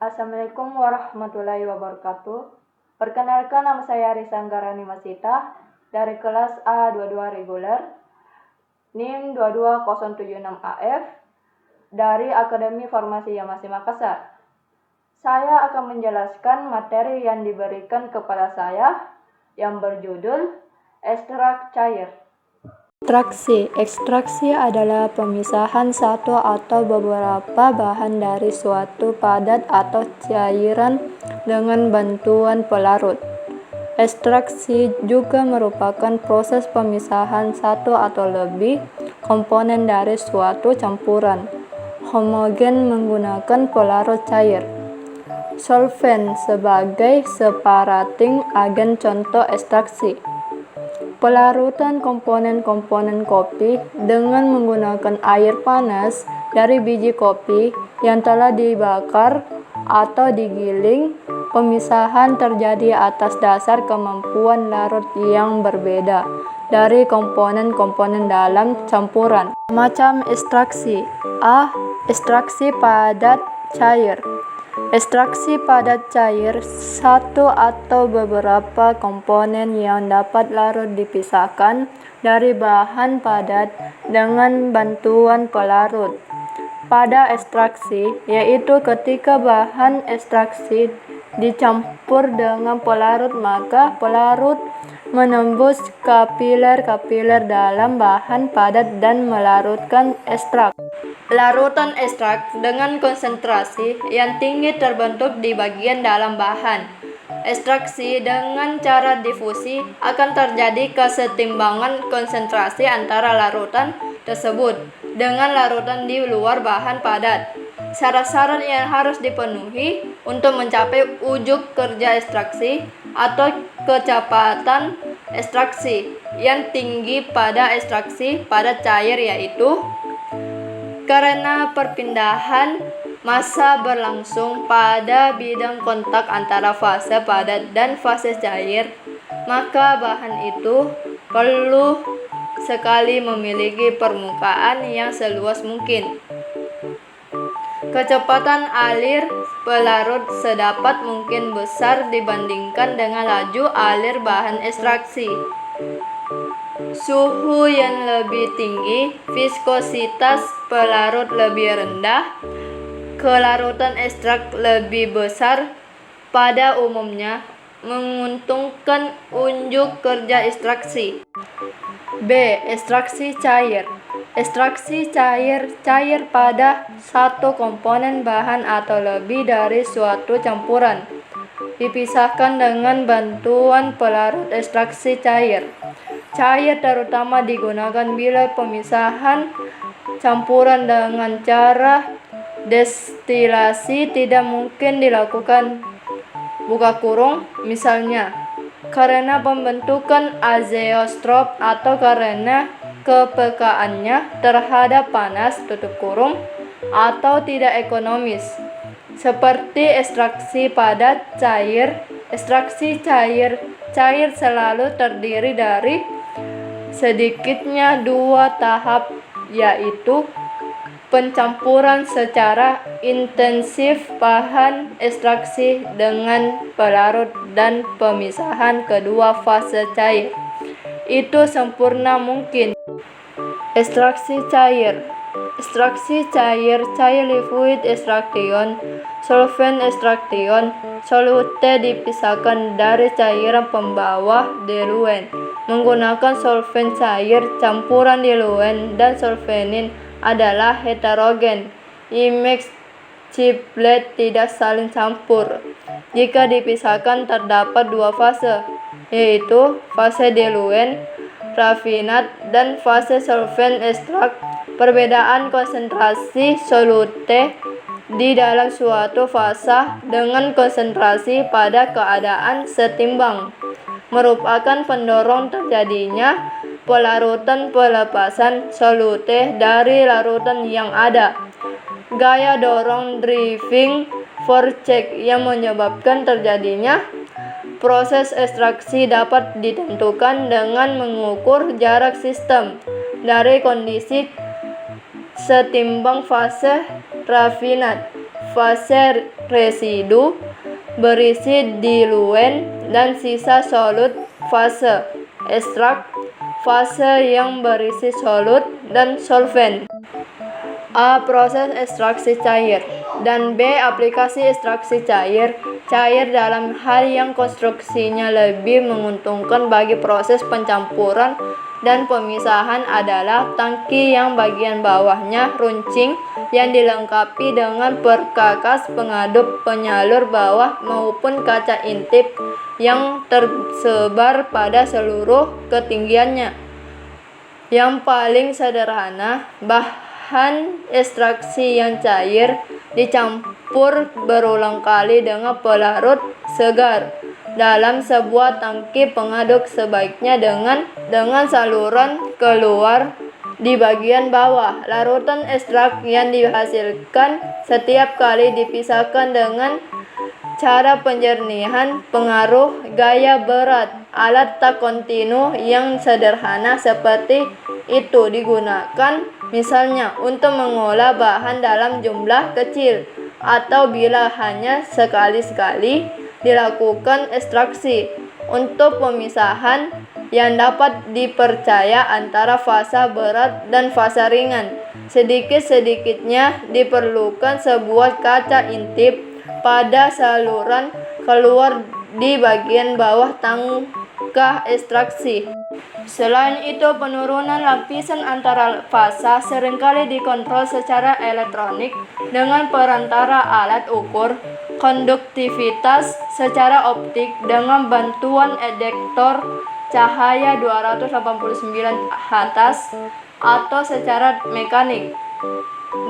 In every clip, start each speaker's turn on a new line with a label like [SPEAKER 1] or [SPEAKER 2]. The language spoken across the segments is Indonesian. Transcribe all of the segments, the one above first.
[SPEAKER 1] Assalamualaikum warahmatullahi wabarakatuh. Perkenalkan, nama saya Risa Anggarani Masita dari kelas A22 reguler, NIM 22076AF dari Akademi Farmasi Yamasi Makassar. Saya akan menjelaskan materi yang diberikan kepada saya yang berjudul ekstrak cair. Ekstraksi adalah pemisahan satu atau beberapa bahan dari suatu padat atau cairan dengan bantuan pelarut. Ekstraksi juga merupakan proses pemisahan satu atau lebih komponen dari suatu campuran homogen menggunakan pelarut cair. Solvent sebagai separating agen contoh ekstraksi. Pelarutan komponen-komponen kopi dengan menggunakan air panas dari biji kopi yang telah dibakar atau digiling. Pemisahan terjadi atas dasar kemampuan larut yang berbeda dari komponen-komponen dalam campuran. Macam ekstraksi. A. Ekstraksi padat cair. Ekstraksi padat cair, satu atau beberapa komponen yang dapat larut dipisahkan dari bahan padat dengan bantuan pelarut. Pada ekstraksi, yaitu ketika bahan ekstraksi dicampur dengan pelarut, maka pelarut menembus kapiler-kapiler dalam bahan padat dan melarutkan ekstrak. Larutan ekstrak dengan konsentrasi yang tinggi terbentuk di bagian dalam bahan. Ekstraksi dengan cara difusi akan terjadi kesetimbangan konsentrasi antara larutan tersebut dengan larutan di luar bahan padat. Syarat-syarat yang harus dipenuhi untuk mencapai ujuk kerja ekstraksi atau kecepatan ekstraksi yang tinggi pada ekstraksi padat cair, yaitu karena perpindahan massa berlangsung pada bidang kontak antara fase padat dan fase cair, maka bahan itu perlu sekali memiliki permukaan yang seluas mungkin. Kecepatan alir pelarut sedapat mungkin besar dibandingkan dengan laju alir bahan ekstraksi. Suhu yang lebih tinggi, viskositas pelarut lebih rendah, kelarutan ekstrak lebih besar, pada umumnya menguntungkan unjuk kerja ekstraksi. B. Ekstraksi cair. Ekstraksi cair pada satu komponen bahan atau lebih dari suatu campuran dipisahkan dengan bantuan pelarut. Ekstraksi cair terutama digunakan bila pemisahan campuran dengan cara destilasi tidak mungkin dilakukan, misalnya karena pembentukan azeotrop atau karena kepekaannya terhadap panas, atau tidak ekonomis. Seperti ekstraksi padat cair, ekstraksi cair selalu terdiri dari sedikitnya dua tahap, yaitu pencampuran secara intensif bahan ekstraksi dengan pelarut dan pemisahan kedua fase cair itu sempurna mungkin. Ekstraksi cair, liquid extraction, solvent extraction. Solute dipisahkan dari cairan pembawa diluent menggunakan solvent cair. Campuran diluent dan solvenin adalah heterogen, imexcible, tidak saling campur. Jika dipisahkan terdapat dua fase, yaitu fase diluent rafinat dan fase solvent ekstrak. Perbedaan konsentrasi solute di dalam suatu fase dengan konsentrasi pada keadaan setimbang merupakan pendorong terjadinya pelarutan pelepasan solute dari larutan yang ada. Gaya dorong driving force yang menyebabkan terjadinya proses ekstraksi dapat ditentukan dengan mengukur jarak sistem dari kondisi setimbang fase rafinat, fase residu berisi diluen dan sisa solut, fase ekstrak, fase yang berisi solut dan solvent. A. Proses ekstraksi cair, dan B. Aplikasi ekstraksi cair. Cair dalam hal yang konstruksinya lebih menguntungkan bagi proses pencampuran dan pemisahan adalah tangki yang bagian bawahnya runcing yang dilengkapi dengan perkakas pengaduk penyalur bawah maupun kaca intip yang tersebar pada seluruh ketinggiannya. Yang paling sederhana, bahan ekstraksi yang cair dicampur berulang kali dengan pelarut segar dalam sebuah tangki pengaduk, sebaiknya dengan saluran keluar di bagian bawah. Larutan ekstrak yang dihasilkan setiap kali dipisahkan dengan cara penjernihan pengaruh gaya berat. Alat tak kontinu yang sederhana seperti itu digunakan misalnya untuk mengolah bahan dalam jumlah kecil, atau bila hanya sekali-sekali dilakukan ekstraksi untuk pemisahan yang dapat dipercaya antara fase berat dan fase ringan. Sedikit-sedikitnya diperlukan sebuah kaca intip pada saluran keluar di bagian bawah tangkah ekstraksi. Selain itu, penurunan lapisan antara fase seringkali dikontrol secara elektronik dengan perantara alat ukur konduktivitas secara optik dengan bantuan detektor cahaya 289 atas atau secara mekanik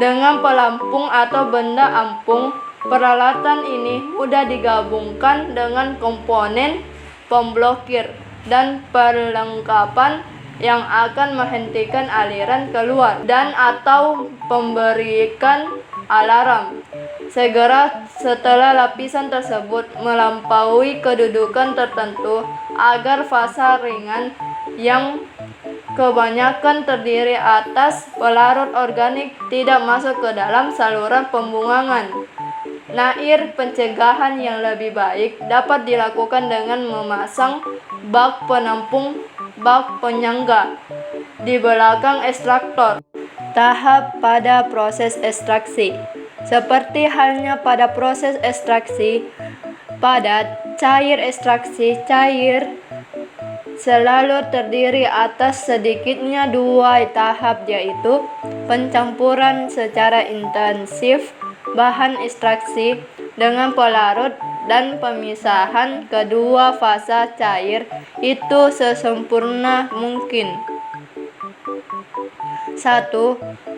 [SPEAKER 1] dengan pelampung atau benda ampung. Peralatan ini mudah digabungkan dengan komponen pemblokir dan perlengkapan yang akan menghentikan aliran keluar dan atau memberikan alarm segera setelah lapisan tersebut melampaui kedudukan tertentu, agar fase ringan yang kebanyakan terdiri atas pelarut organik tidak masuk ke dalam saluran pembuangan. Nair pencegahan yang lebih baik dapat dilakukan dengan memasang bak penampung bak penyangga di belakang ekstraktor. Tahap pada proses ekstraksi. Seperti halnya pada proses ekstraksi padat, cair ekstraksi cair selalu terdiri atas sedikitnya dua tahap, yaitu pencampuran secara intensif bahan ekstraksi dengan pelarut dan pemisahan kedua fase cair itu sesempurna mungkin. 1.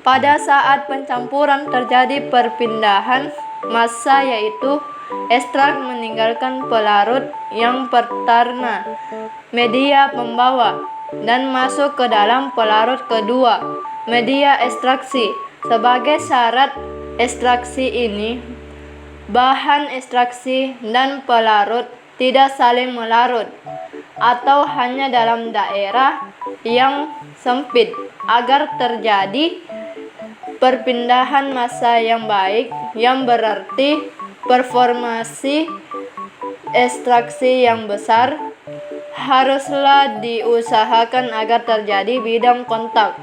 [SPEAKER 1] Pada saat pencampuran terjadi perpindahan massa, yaitu ekstrak meninggalkan pelarut yang pertama media pembawa dan masuk ke dalam pelarut kedua media ekstraksi. Sebagai syarat ekstraksi ini, bahan ekstraksi dan pelarut tidak saling melarut atau hanya dalam daerah yang sempit agar terjadi perpindahan massa yang baik, yang berarti performasi ekstraksi yang besar haruslah diusahakan agar terjadi bidang kontak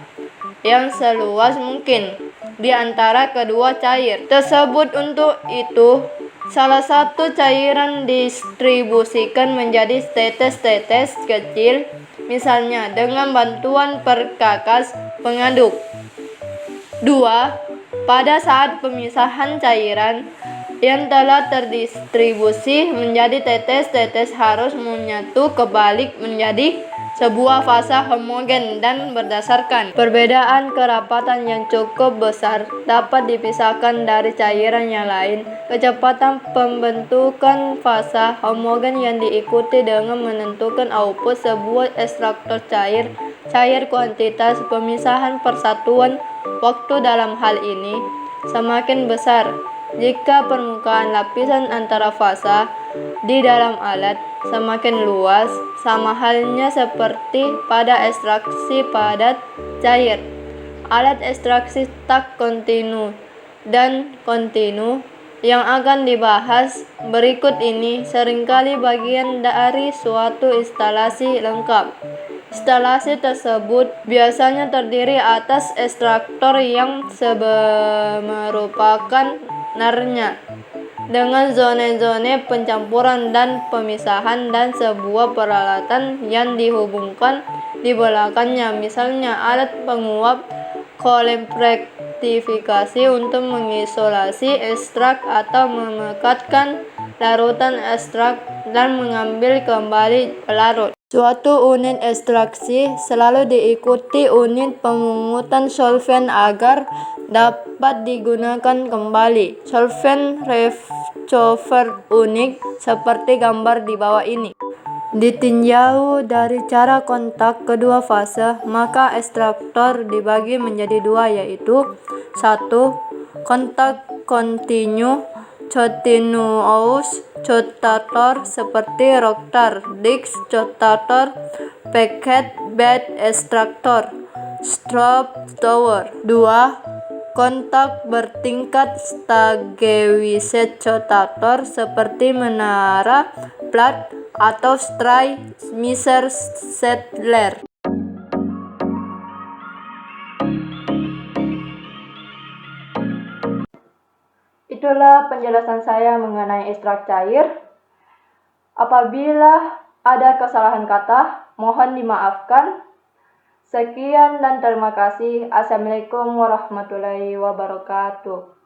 [SPEAKER 1] yang seluas mungkin di antara kedua cair tersebut. Untuk itu, salah satu cairan didistribusikan menjadi tetes-tetes kecil, misalnya dengan bantuan perkakas pengaduk. 2. Pada saat pemisahan cairan yang telah terdistribusi menjadi tetes-tetes harus menyatu kembali menjadi sebuah fase homogen, dan berdasarkan perbedaan kerapatan yang cukup besar dapat dipisahkan dari cairan yang lain. Kecepatan pembentukan fase homogen yang diikuti dengan menentukan output sebuah ekstraktor cair. Kuantitas pemisahan persatuan waktu dalam hal ini semakin besar jika permukaan lapisan antara fase di dalam alat semakin luas, sama halnya seperti pada ekstraksi padat cair. alat ekstraksi tak kontinu dan kontinu yang akan dibahas berikut ini seringkali bagian dari suatu instalasi lengkap. Instalasi tersebut biasanya terdiri atas ekstraktor yang merupakan narnya dengan zona-zona pencampuran dan pemisahan dan sebuah peralatan yang dihubungkan di belakangnya, misalnya alat penguap kolom rektifikasi untuk mengisolasi ekstrak atau memekatkan larutan ekstrak dan mengambil kembali pelarut. Suatu unit ekstraksi selalu diikuti unit pemungutan solvent agar dapat digunakan kembali. Solvent receiver unik seperti gambar di bawah ini. Ditinjau dari cara kontak kedua fase, maka ekstraktor dibagi menjadi dua, yaitu 1. Kontak kontinu continuous cotator seperti rotor disc cotator, packet bed extractor, strobe tower. 2. Kontak bertingkat Stagewise cotator seperti menara plat atau stray miser settler. Itulah penjelasan saya mengenai ekstrak cair. Apabila ada kesalahan kata, mohon dimaafkan. Sekian dan terima kasih. Assalamualaikum warahmatullahi wabarakatuh.